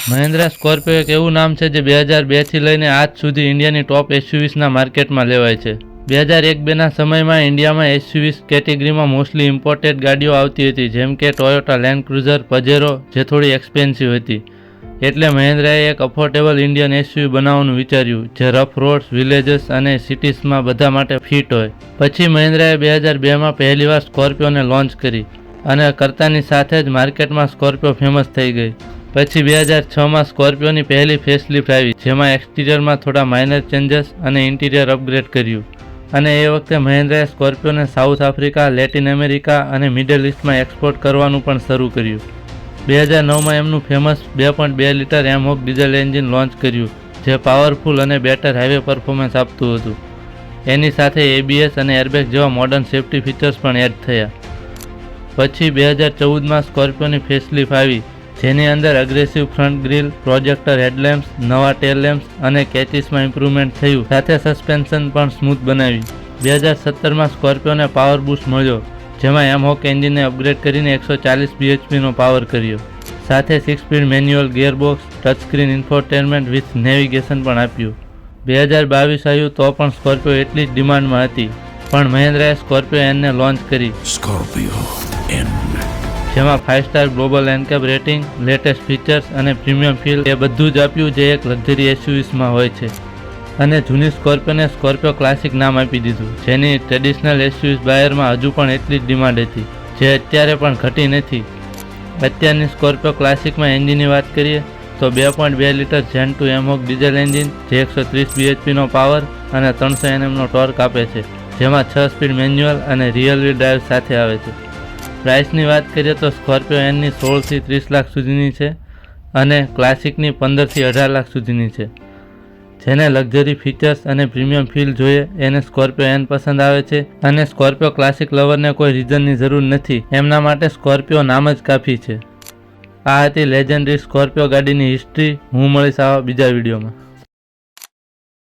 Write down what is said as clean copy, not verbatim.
Mahindra Scorpio એક એવું નામ છે જે 2002થી લઈને આજ સુધી ઇન્ડિયાની ટોપ એસયુવીસના માર્કેટમાં લેવાય છે. 2001-2ના સમયમાં ઇન્ડિયામાં એસયુવીસ કેટેગરીમાં મોસ્ટલી ઇમ્પોર્ટેડ ગાડીઓ આવતી હતી, જેમ કે ટોયોટા લેન્ડ ક્રુઝર, પજેરો, જે થોડી એક્સપેન્સિવ હતી. એટલે મહિન્દ્રાએ એક અફોર્ડેબલ ઇન્ડિયન એસયુવી બનાવવાનું વિચાર્યું, જે રફ રોડ્સ, વિલેજીસ અને સિટીઝમાં બધા માટે ફિટ હોય. પછી મહિન્દ્રાએ 2002માં પહેલીવાર સ્કોર્પિયોને લોન્ચ કરી અને કરતાની સાથે જ માર્કેટમાં સ્કોર્પિયો ફેમસ થઈ ગઈ. પછી 2006માં સ્કોર્પિયોની પહેલી ફેસલિફ્ટ આવી, જેમાં એક્સટિરિયરમાં થોડા માઇનર ચેન્જીસ અને ઇન્ટિરિયર અપગ્રેડ કર્યું. અને એ વખતે મહિન્દ્રાએ સ્કોર્પિયોને સાઉથ આફ્રિકા, લેટિન અમેરિકા અને મિડલ ઇસ્ટમાં એક્સપોર્ટ કરવાનું પણ શરૂ કર્યું. 2009માં એમનું famous 2.2 litre mHawk diesel engine launch કર્યું, જે પાવરફુલ અને બેટર હાઈવે પરફોર્મન્સ આપતું હતું. એની સાથે ABS અને એરબેગ જેવા મોડર્ન સેફ્ટી ફીચર્સ પણ એડ થયા. પછી 2014માં સ્કોર્પિયોની ફેસલિફ્ટ આવી, જેની અંદર aggressive front grill, projector headlamps, નવા ટેલ લેમ્પ્સ અને કેચીસમાં ઇમ્પ્રુવમેન્ટ થયું, સાથે સસ્પેન્શન પણ સ્મૂથ બનાવી. 2017માં સ્કોર્પિયોને પાવર બૂસ્ટ મળ્યો, જેમાં એમહોક એન્જિનને અપગ્રેડ કરીને 140 bhpનો પાવર કર્યો. સાથે 6 speed manual gearbox, touchscreen infotainment with navigation પણ આપ્યું. 2022 આવ્યું તો પણ સ્કોર્પિયો એટલી જ ડિમાન્ડમાં હતી, પણ મહિન્દ્રાએ સ્કોર્પિયો એનને લોન્ચ કરી. સ્કોર્પિયો એન, જેમાં 5 star global NCAP rating, latest features અને પ્રીમિયમ ફીલ એ બધું જ આપ્યું જે એક લક્ઝરી એસયુવીસમાં હોય છે. અને જૂની સ્કોર્પિયોને સ્કોર્પિયો ક્લાસિક નામ આપી દીધું, જેની ટ્રેડિશનલ એસયુવીસ બાયરમાં હજુ પણ એટલી જ ડિમાન્ડ હતી, જે અત્યારે પણ ઘટી નથી. અત્યારની સ્કોર્પિયો ક્લાસિકમાં એન્જિનની વાત કરીએ તો 2.2 લિટર જેન 2 એમહોક ડીઝલ એન્જિન, જે 130 bhpનો પાવર અને 300 Nmનો ટોર્ક આપે છે, જેમાં 6 સ્પીડ મેન્યુઅલ અને રિયર વ્હીલ ડ્રાઈવ સાથે આવે છે. પ્રાઇસની વાત કરીએ તો સ્કોર્પિયો એનની 16 થી 30 લાખ સુધીની છે અને ક્લાસિકની 15 થી 18 લાખ સુધીની છે. જેને લક્ઝરી ફીચર્સ અને પ્રીમિયમ ફીલ જોઈએ એને સ્કોર્પિયો એન પસંદ આવે છે, અને સ્કોર્પિયો ક્લાસિક લવરને કોઈ રીઝનની જરૂર નથી, એમના માટે સ્કોર્પિયો નામ જ કાફી છે. આ હતી લેજેન્ડરી સ્કોર્પિયો ગાડીની હિસ્ટ્રી. હું મળીશ આવા બીજા વિડીયોમાં.